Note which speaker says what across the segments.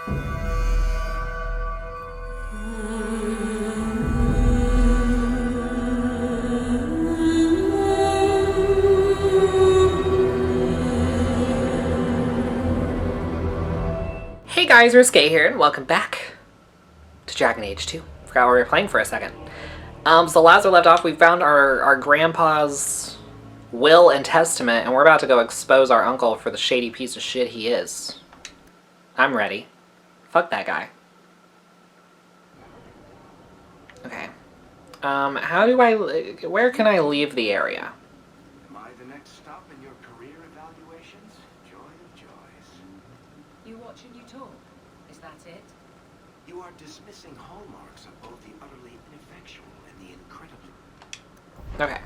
Speaker 1: Hey guys, Risque here, and welcome back to Dragon Age 2. Forgot what we were playing for a second. So last we left off, we found our grandpa's will and testament, and we're about to go expose our uncle for the shady piece of shit he is. I'm ready. Fuck that guy. Okay. How do I... where can I leave the area?
Speaker 2: Am I the next stop in your career evaluations? Joy of joys.
Speaker 3: You watch and you talk. Is that it?
Speaker 2: You are dismissing hallmarks of both the utterly ineffectual and the incredibly...
Speaker 1: Okay.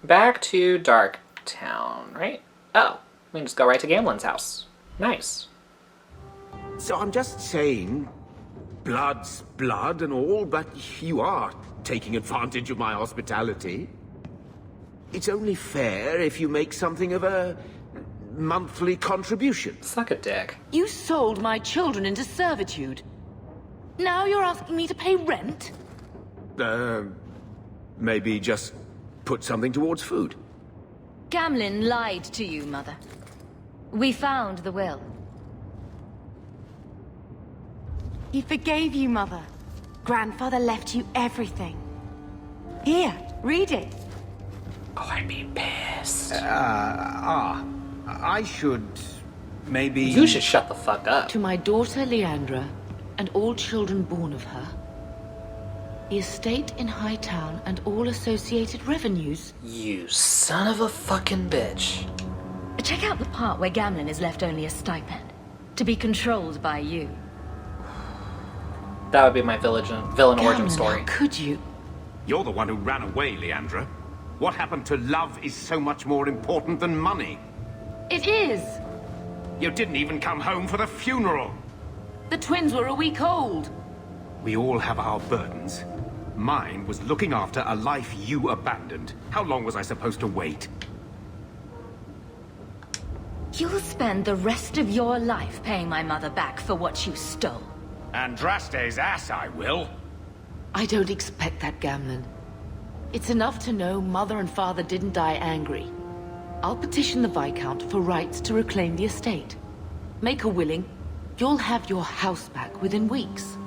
Speaker 1: Back to Darktown, right? Oh, we can just go right to Gamlen's house. Nice.
Speaker 2: So I'm just saying, blood's blood and all, but you are taking advantage of my hospitality. It's only fair if you make something of a monthly contribution.
Speaker 1: Suck a dick.
Speaker 3: You sold my children into servitude. Now you're asking me to pay rent?
Speaker 2: Maybe just put something towards food.
Speaker 4: Gamlen lied to you, Mother. We found the will.
Speaker 5: He forgave you, Mother. Grandfather left you everything. Here, read it.
Speaker 1: Oh, I'd be pissed.
Speaker 2: I should... maybe...
Speaker 1: You should shut the fuck up.
Speaker 3: To my daughter Leandra, and all children born of her, the estate in Hightown and all associated revenues.
Speaker 1: You son of a fucking bitch.
Speaker 4: Check out the part where Gamlen is left only a stipend, to be controlled by you.
Speaker 1: That would be my villain origin
Speaker 3: Gamlen,
Speaker 1: story.
Speaker 3: how could you?
Speaker 6: You're the one who ran away, Leandra. What happened to love is so much more important than money.
Speaker 4: It is!
Speaker 6: You didn't even come home for the funeral.
Speaker 3: The twins were a week old.
Speaker 6: We all have our burdens. Mine was looking after a life you abandoned. How long was I supposed to wait?
Speaker 4: You'll spend the rest of your life paying my mother back for what you stole.
Speaker 6: Andraste's ass, I will.
Speaker 3: I don't expect that, Gamlen. It's enough to know Mother and Father didn't die angry. I'll petition the Viscount for rights to reclaim the estate. Make her willing, you'll have your house back within weeks.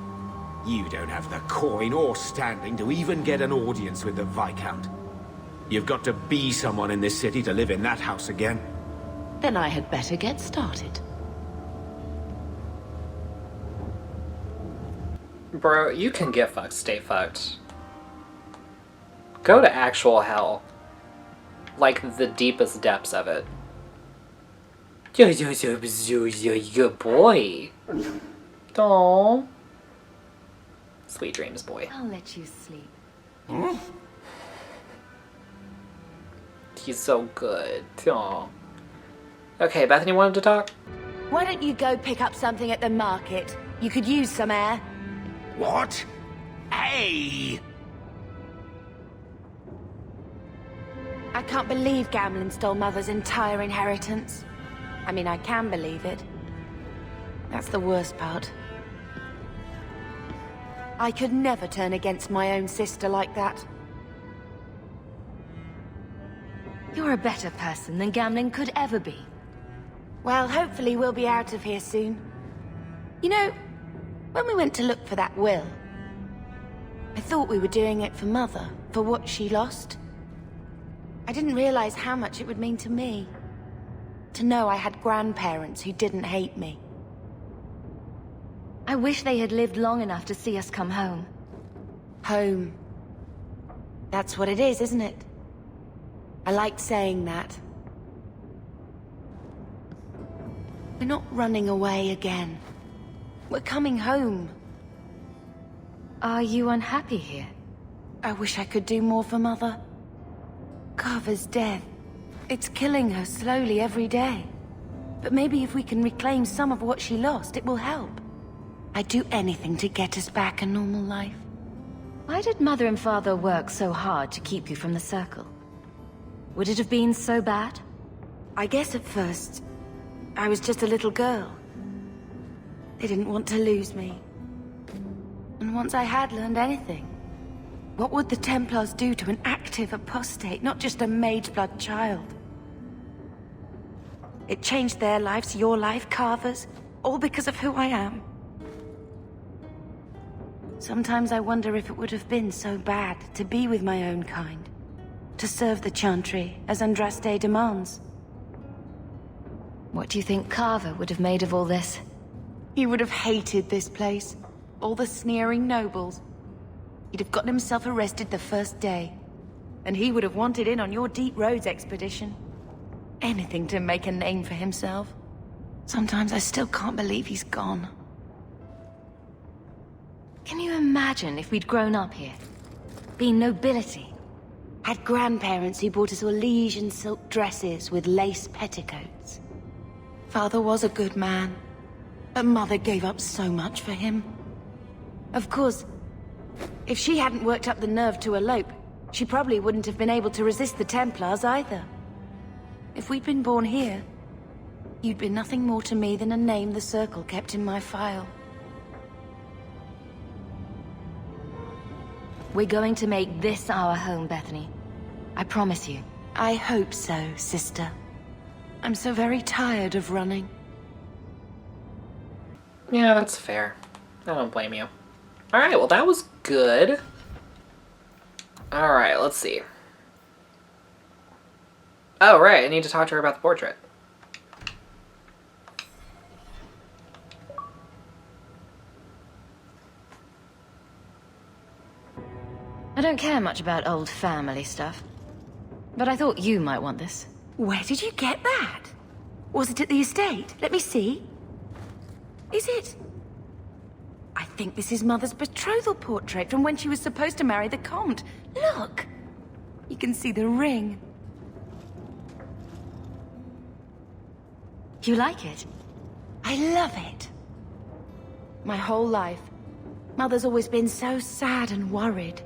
Speaker 2: You don't have the coin or standing to even get an audience with the Viscount. You've got to be someone in this city to live in that house again.
Speaker 3: Then I had better get started.
Speaker 1: Bro, you can get fucked, stay fucked. Go to actual hell. Like, the deepest depths of it. Good boy. Aww. Sweet dreams, boy.
Speaker 4: I'll let you sleep.
Speaker 1: He's so good. Aww. Okay, Bethany wanted to talk?
Speaker 5: Why don't you go pick up something at the market? You could use some air.
Speaker 2: What? Hey!
Speaker 5: I can't believe Gamlen stole Mother's entire inheritance. I mean, I can believe it. That's the worst part. I could never turn against my own sister like that.
Speaker 4: You're a better person than Gamlen could ever be.
Speaker 5: Well, hopefully we'll be out of here soon. You know, when we went to look for that will, I thought we were doing it for Mother, for what she lost. I didn't realize how much it would mean to me. To know I had grandparents who didn't hate me.
Speaker 4: I wish they had lived long enough to see us come home.
Speaker 5: Home. That's what it is, isn't it? I liked saying that. We're not running away again. We're coming home.
Speaker 4: Are you unhappy here?
Speaker 5: I wish I could do more for Mother. Carver's death. It's killing her slowly every day. But maybe if we can reclaim some of what she lost, it will help. I'd do anything to get us back a normal life.
Speaker 4: Why did Mother and Father work so hard to keep you from the Circle? Would it have been so bad?
Speaker 5: I guess at first, I was just a little girl. They didn't want to lose me. And once I had learned anything, what would the Templars do to an active apostate, not just a Mageblood child? It changed their lives, your life, Carver's, all because of who I am. Sometimes I wonder if it would have been so bad to be with my own kind, to serve the Chantry as Andraste demands.
Speaker 4: What do you think Carver would have made of all this?
Speaker 5: He would have hated this place, all the sneering nobles. He'd have gotten himself arrested the first day, and he would have wanted in on your Deep Roads expedition. Anything to make a name for himself. Sometimes I still can't believe he's gone.
Speaker 4: Can you imagine if we'd grown up here? Been nobility?
Speaker 5: Had grandparents who bought us all liege and silk dresses with lace petticoats. Father was a good man, but Mother gave up so much for him. Of course, if she hadn't worked up the nerve to elope, she probably wouldn't have been able to resist the Templars either. If we'd been born here, you'd be nothing more to me than a name the Circle kept in my file.
Speaker 4: We're going to make this our home, Bethany. I promise you.
Speaker 5: I hope so, sister. I'm so very tired of running.
Speaker 1: Yeah, that's fair. I don't blame you. Alright, well that was good. Alright, let's see. Oh, right, I need to talk to her about the portrait.
Speaker 4: I don't care much about old family stuff, but I thought you might want this.
Speaker 5: Where did you get that? Was it at the estate? Let me see. Is it? I think this is Mother's betrothal portrait from when she was supposed to marry the Comte. Look! You can see the ring.
Speaker 4: You like it?
Speaker 5: I love it. My whole life, Mother's always been so sad and worried.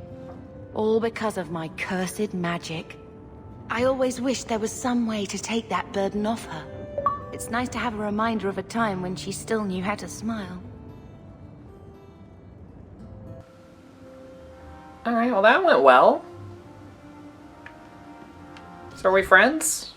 Speaker 5: All because of my cursed magic. I always wished there was some way to take that burden off her. It's nice to have a reminder of a time when she still knew how to smile.
Speaker 1: Alright, well that went well. So are we friends?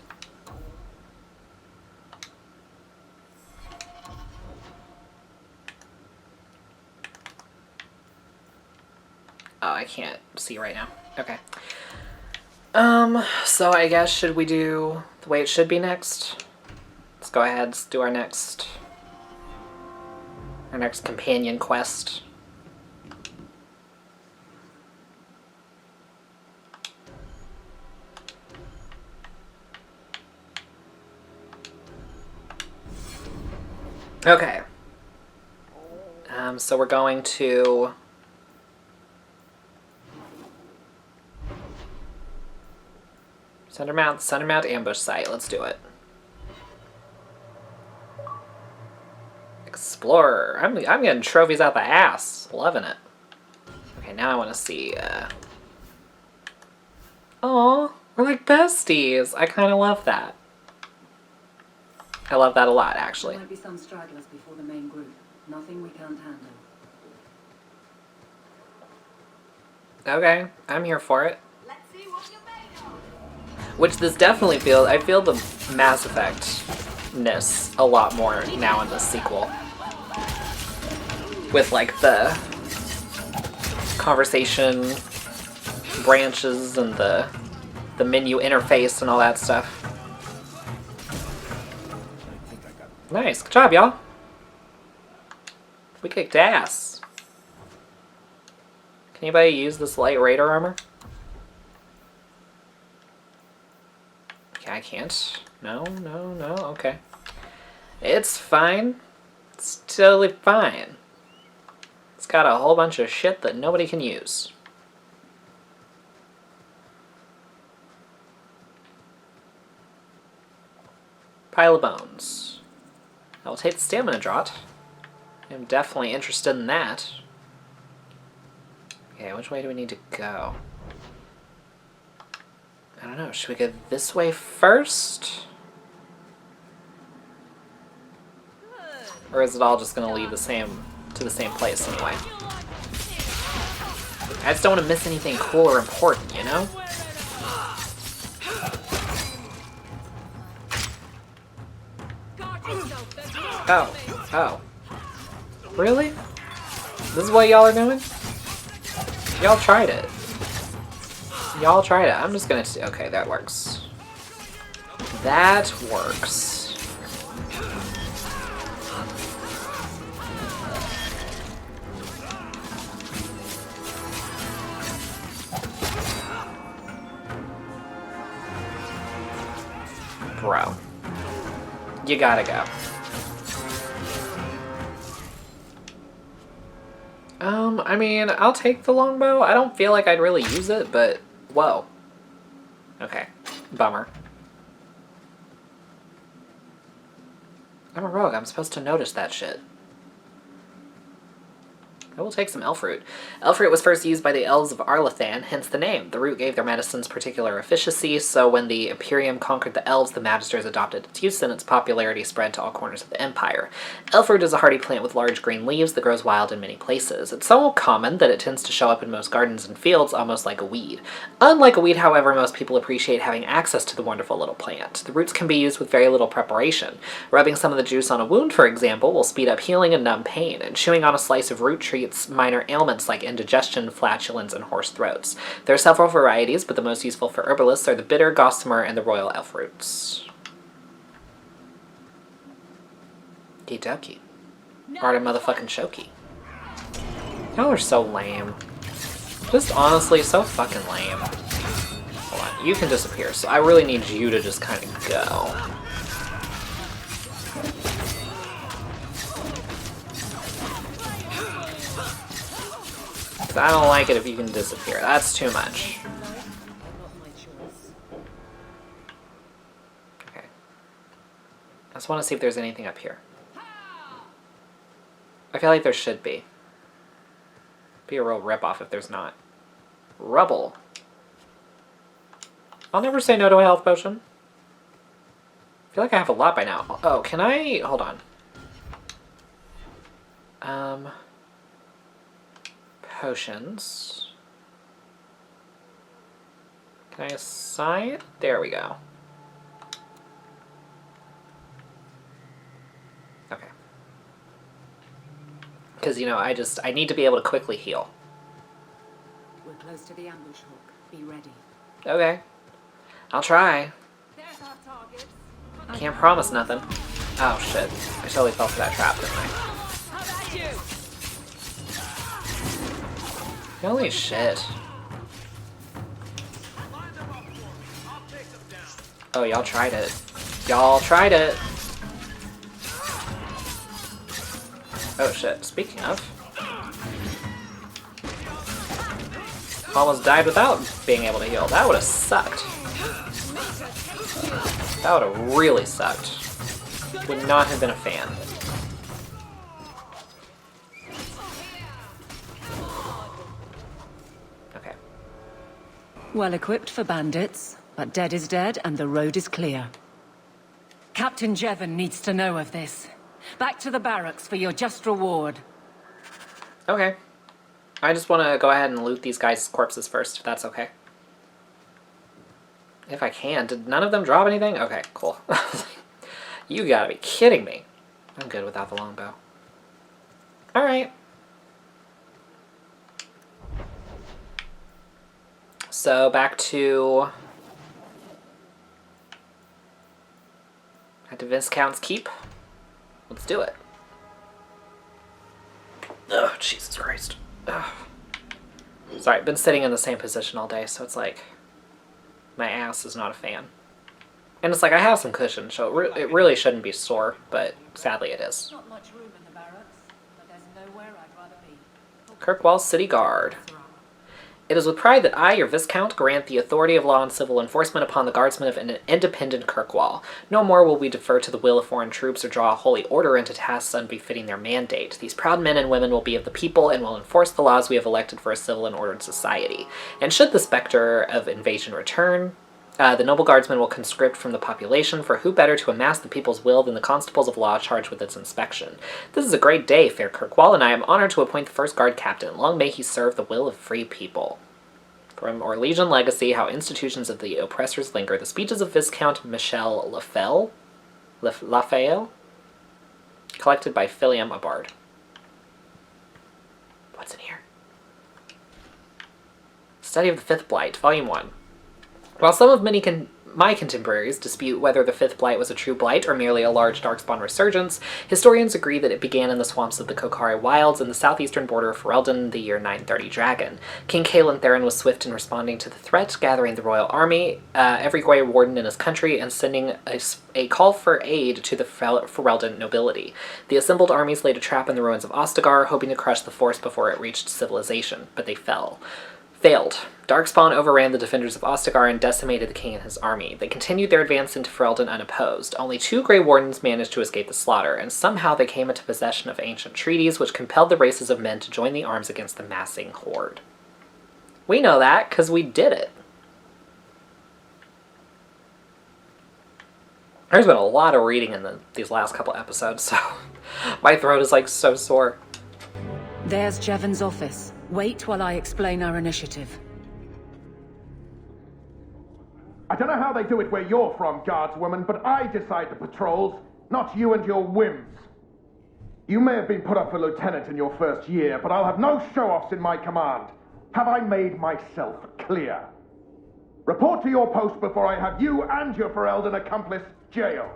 Speaker 1: Oh, I can't see right now. Okay. So I guess should we do the way it should be next? Let's go ahead, let's do our next companion quest. Okay. So we're going to Sundermount ambush site. Let's do it. Explorer. I'm getting trophies out the ass. Loving it. Okay, now I want to see. Oh, we're like besties. I kind of love that. I love that a lot, actually.
Speaker 7: There might be some stragglers before the main group. Nothing we can't handle.
Speaker 1: Okay, I'm here for it.
Speaker 5: Let's see what you're made of.
Speaker 1: Which this definitely feels. I feel the Mass Effect-ness a lot more now in this sequel. With like the conversation branches and the menu interface and all that stuff. Nice, good job, y'all. We kicked ass. Can anybody use this light raider armor? Okay, I can't. No, okay. It's fine. It's totally fine. It's got a whole bunch of shit that nobody can use. Pile of bones. I will take the stamina draught. I'm definitely interested in that. Okay, which way do we need to go? I don't know, should we go this way first? Or is it all just gonna lead to the same place anyway? I just don't want to miss anything cool or important, you know? Oh. Oh. Really? This is what y'all are doing? Y'all tried it. Y'all tried it. I'm just gonna... Okay, that works. That works. Bro. You gotta go. I mean, I'll take the longbow. I don't feel like I'd really use it, but... Whoa. Okay. Bummer. I'm a rogue. I'm supposed to notice that shit. I will take some elf root. Elf root was first used by the elves of Arlathan, hence the name. The root gave their medicines particular efficacy, so when the Imperium conquered the elves, the Magisters adopted its use, and its popularity spread to all corners of the Empire. Elf root is a hardy plant with large green leaves that grows wild in many places. It's so common that it tends to show up in most gardens and fields, almost like a weed. Unlike a weed, however, most people appreciate having access to the wonderful little plant. The roots can be used with very little preparation. Rubbing some of the juice on a wound, for example, will speed up healing and numb pain, and chewing on a slice of root treats minor ailments like indigestion, flatulence, and hoarse throats. There are several varieties, but the most useful for herbalists are the bitter, gossamer, and the royal elf roots. Okie Art of motherfucking Shoki. Y'all are so lame. Just honestly, so fucking lame. Hold on, you can disappear, so I really need you to just kind of go. I don't like it if you can disappear. That's too much. Okay. I just want to see if there's anything up here. I feel like there should be. Be a real ripoff if there's not. Rubble. I'll never say no to a health potion. I feel like I have a lot by now. Oh, can I... Hold on. Potions. Can I assign it? There we go. Okay. Because, you know, I need to be able to quickly heal.
Speaker 7: We're close to the ambush, Hawke. Be ready.
Speaker 1: Okay. I'll try.
Speaker 7: There's our targets.
Speaker 1: Can't promise nothing. Oh, shit. I totally fell for that trap, didn't I?
Speaker 7: How about you?
Speaker 1: Holy shit. Oh, y'all tried it. Y'all tried it. Oh shit, speaking of. Almost died without being able to heal. That would have sucked. That would have really sucked. Would not have been a fan.
Speaker 8: Well equipped for bandits, but dead is dead and the road is clear. Captain Jevon needs to know of this. Back to the barracks for your just reward.
Speaker 1: Okay. I just want to go ahead and loot these guys' corpses first, if that's okay. If I can. Did none of them drop anything? Okay, cool. You gotta be kidding me. I'm good without the longbow. Alright. So back to Viscount's Keep. Let's do it. Oh, Jesus Christ. Ugh. Sorry, I've been sitting in the same position all day, so it's like my ass is not a fan. And it's like I have some cushion, so it really shouldn't be sore, but sadly it is.
Speaker 8: Not much room in the barracks, but there's nowhere I'd rather be.
Speaker 1: Kirkwall City Guard. It is with pride that I, your Viscount, grant the authority of law and civil enforcement upon the guardsmen of an independent Kirkwall. No more will we defer to the will of foreign troops or draw a holy order into tasks unbefitting their mandate. These proud men and women will be of the people and will enforce the laws we have elected for a civil and ordered society. And should the specter of invasion return, The noble guardsmen will conscript from the population, for who better to amass the people's will than the constables of law charged with its inspection? This is a great day, fair Kirkwall, and I am honored to appoint the first guard captain. Long may he serve the will of free people. From Orlesian Legacy, How Institutions of the Oppressors Linger, the speeches of Viscount Michel Lafayette, collected by Philium Abard. What's in here? Study of the Fifth Blight, Volume 1. While some of my contemporaries dispute whether the Fifth Blight was a true blight or merely a large darkspawn resurgence, historians agree that it began in the swamps of the Kokari Wilds in the southeastern border of Ferelden in the year 930 Dragon. King Caelan Theron was swift in responding to the threat, gathering the royal army, every Grey Warden in his country, and sending a call for aid to the Ferelden nobility. The assembled armies laid a trap in the ruins of Ostagar, hoping to crush the force before it reached civilization, but they failed. Darkspawn overran the defenders of Ostagar and decimated the king and his army. They continued their advance into Ferelden unopposed. Only 2 Grey Wardens managed to escape the slaughter, and somehow they came into possession of ancient treaties which compelled the races of men to join the arms against the massing horde. We know that because we did it. There's been a lot of reading in these last couple episodes, so my throat is like so sore.
Speaker 8: There's Jevon's office. Wait while I explain our initiative.
Speaker 9: I don't know how they do it where you're from, guardswoman, but I decide the patrols, not you and your whims. You may have been put up for lieutenant in your first year, but I'll have no show-offs in my command. Have I made myself clear? Report to your post before I have you and your Ferelden accomplice jailed.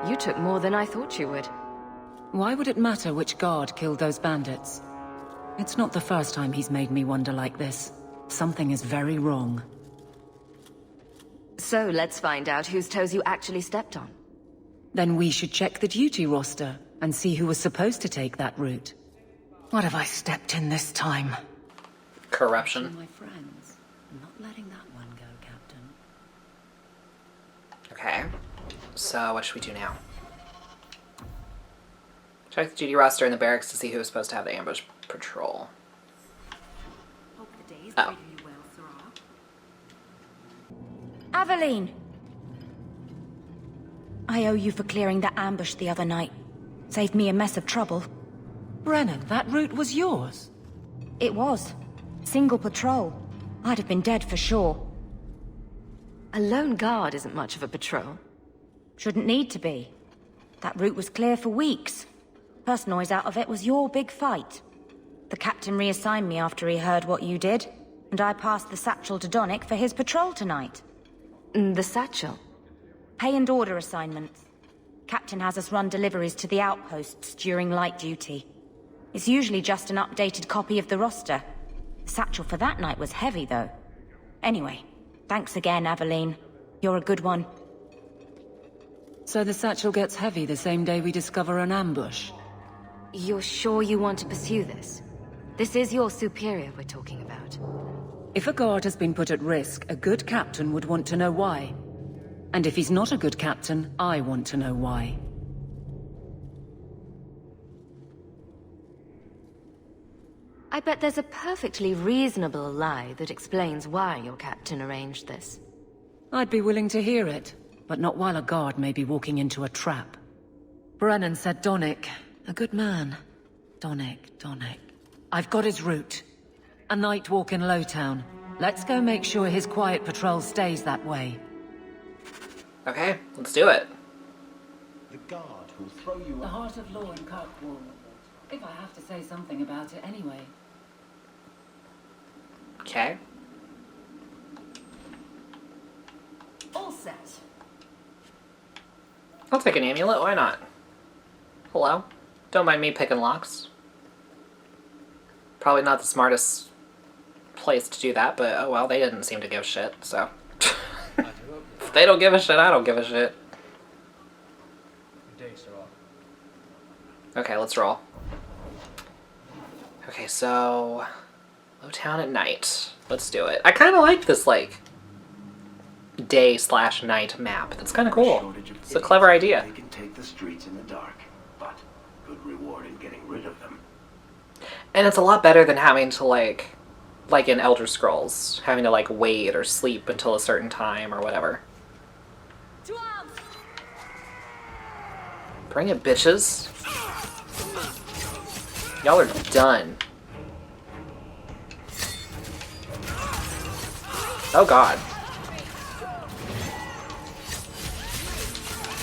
Speaker 4: You took more than I thought you would.
Speaker 8: Why would it matter which guard killed those bandits? It's not the first time he's made me wonder like this. Something is very wrong.
Speaker 4: So let's find out whose toes you actually stepped on.
Speaker 8: Then we should check the duty roster and see who was supposed to take that route. What have I stepped in this time?
Speaker 1: Corruption.
Speaker 8: My friends, I'm not letting that one go, Captain.
Speaker 1: Okay. So, what should we do now? Check the duty roster in the barracks to see who was supposed to have the ambush patrol. Oh.
Speaker 5: Aveline! I owe you for clearing that ambush the other night. Saved me a mess of trouble.
Speaker 8: Brennan, that route was yours?
Speaker 5: It was. Single patrol. I'd have been dead for sure.
Speaker 4: A lone guard isn't much of a patrol.
Speaker 5: Shouldn't need to be. That route was clear for weeks. First noise out of it was your big fight. The captain reassigned me after he heard what you did, and I passed the satchel to Donnick for his patrol tonight.
Speaker 4: The satchel?
Speaker 5: Pay and order assignments. Captain has us run deliveries to the outposts during light duty. It's usually just an updated copy of the roster. The satchel for that night was heavy, though. Anyway, thanks again, Aveline. You're a good one.
Speaker 8: So the satchel gets heavy the same day we discover an ambush?
Speaker 4: You're sure you want to pursue this? This is your superior we're talking about.
Speaker 8: If a guard has been put at risk, a good captain would want to know why. And if he's not a good captain, I want to know why.
Speaker 4: I bet there's a perfectly reasonable lie that explains why your captain arranged this.
Speaker 8: I'd be willing to hear it, but not while a guard may be walking into a trap. Brennan said Donnick. A good man. Donnick. I've got his route. A night walk in Lowtown. Let's go make sure his quiet patrol stays that way.
Speaker 1: Okay, let's do it.
Speaker 6: The guard who'll throw you
Speaker 8: The heart of law in Kirkwall. If I have to say something about it anyway.
Speaker 1: Okay.
Speaker 8: All set.
Speaker 1: I'll take an amulet, why not? Hello? Don't mind me picking locks. Probably not the smartest place to do that, but oh well, they didn't seem to give a shit, so. If they don't give a shit, I don't give a shit. Okay, let's roll. Okay, so... Lowtown at night. Let's do it. I kind of like this, like, day/night map. That's kind of cool. It's a clever idea.
Speaker 10: They can take the streets in the dark, but good reward in getting rid of them.
Speaker 1: And it's a lot better than having to, like in Elder Scrolls, having to, like, wait or sleep until a certain time or whatever. Bring it, bitches. Y'all are done. Oh god.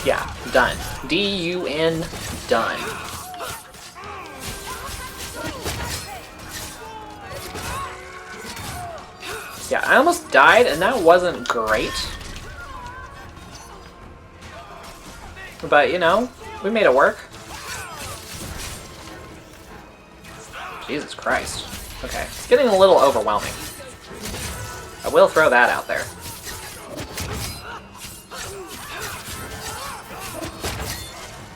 Speaker 1: Yeah, done. D-U-N, done. Yeah, I almost died, and that wasn't great. But, you know, we made it work. Jesus Christ. Okay, it's getting a little overwhelming. I will throw that out there.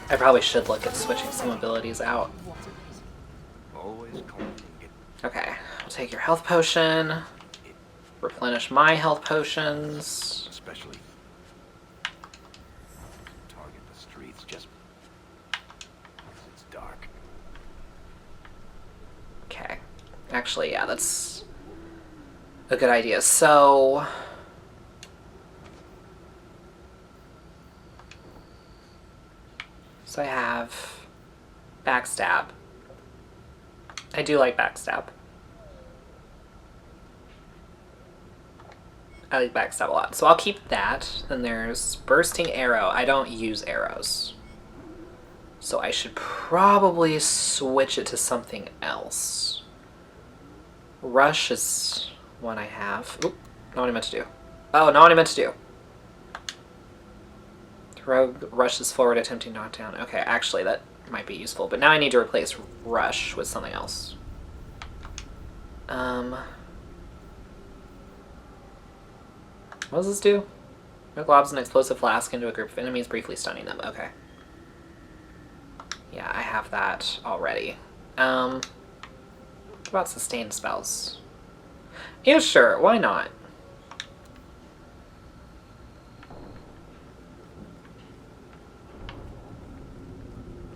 Speaker 1: I probably should look at switching some abilities out. Okay, I'll take your health potion. Replenish my health potions.
Speaker 6: Especially target the streets just because it's dark.
Speaker 1: Okay. Actually, yeah, that's a good idea. So I have backstab. I do like backstab. I like backstab a lot. So I'll keep that. Then there's bursting arrow. I don't use arrows. So I should probably switch it to something else. Rush is one I have. Oop, not what I meant to do. Oh, not what I meant to do. Rogue rushes forward, attempting knockdown. Okay, actually, that might be useful. But now I need to replace rush with something else. What does this do? Rogue lobs an explosive flask into a group of enemies, briefly stunning them. Okay. Yeah, I have that already. What about sustained spells? Yeah, sure. Why not?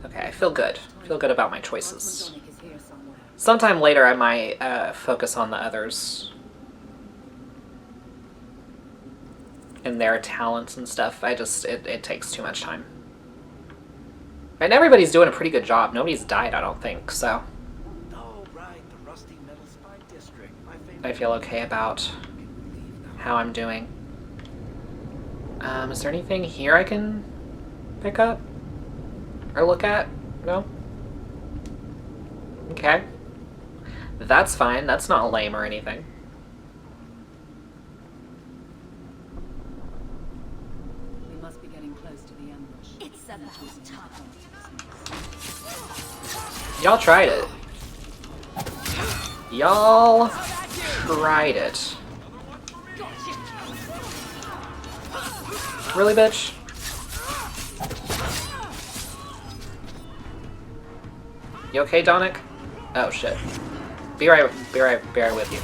Speaker 1: Okay, I feel good. I feel good about my choices. Sometime later I might focus on the others. And their talents and stuff. It takes too much time. And everybody's doing a pretty good job. Nobody's died, I don't think, so. I feel okay about how I'm doing. Is there anything here I can pick up? Or look at? No? Okay. That's fine. That's not lame or anything.
Speaker 7: We must be getting close to the ambush.
Speaker 5: It's about time.
Speaker 1: Y'all tried it. Y'all tried it. Really, bitch? You okay, Donick? Oh shit. Be right with you.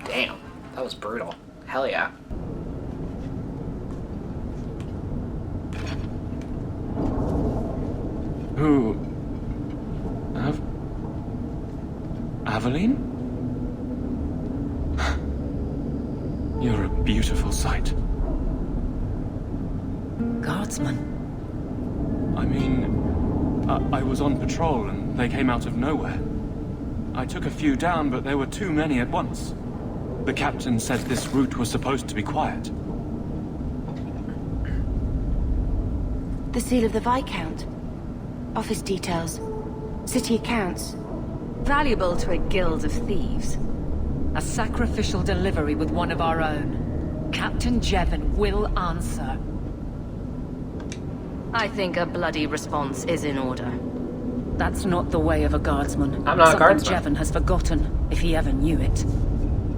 Speaker 1: Damn, that was brutal. Hell yeah.
Speaker 6: Who? Aveline? You're a beautiful sight.
Speaker 8: Guardsman.
Speaker 6: I mean, I was on patrol and they came out of nowhere. I took a few down, but there were too many at once. The captain said this route was supposed to be quiet.
Speaker 5: The seal of the Viscount. Office details. City accounts.
Speaker 3: Valuable to a guild of thieves. A sacrificial delivery with one of our own. Captain Jevon will answer.
Speaker 4: I think a bloody response is in order.
Speaker 8: That's not the way of a guardsman.
Speaker 1: I'm not a
Speaker 8: Something
Speaker 1: guardsman.
Speaker 8: Jevon has forgotten, if he ever knew it.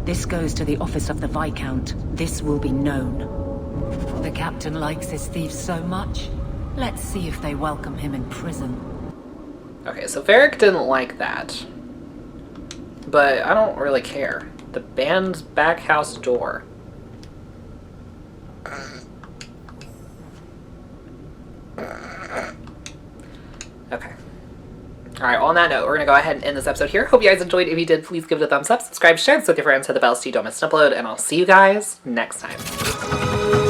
Speaker 8: This goes to the office of the Viscount. This will be known. The captain likes his thieves so much. Let's see if they welcome him in prison.
Speaker 1: Okay, so Varric didn't like that. But I don't really care. The band's back house door. Alright, well, on that note, we're going to go ahead and end this episode here. Hope you guys enjoyed. If you did, please give it a thumbs up, subscribe, share this with your friends, hit the bell so you don't miss an upload, and I'll see you guys next time.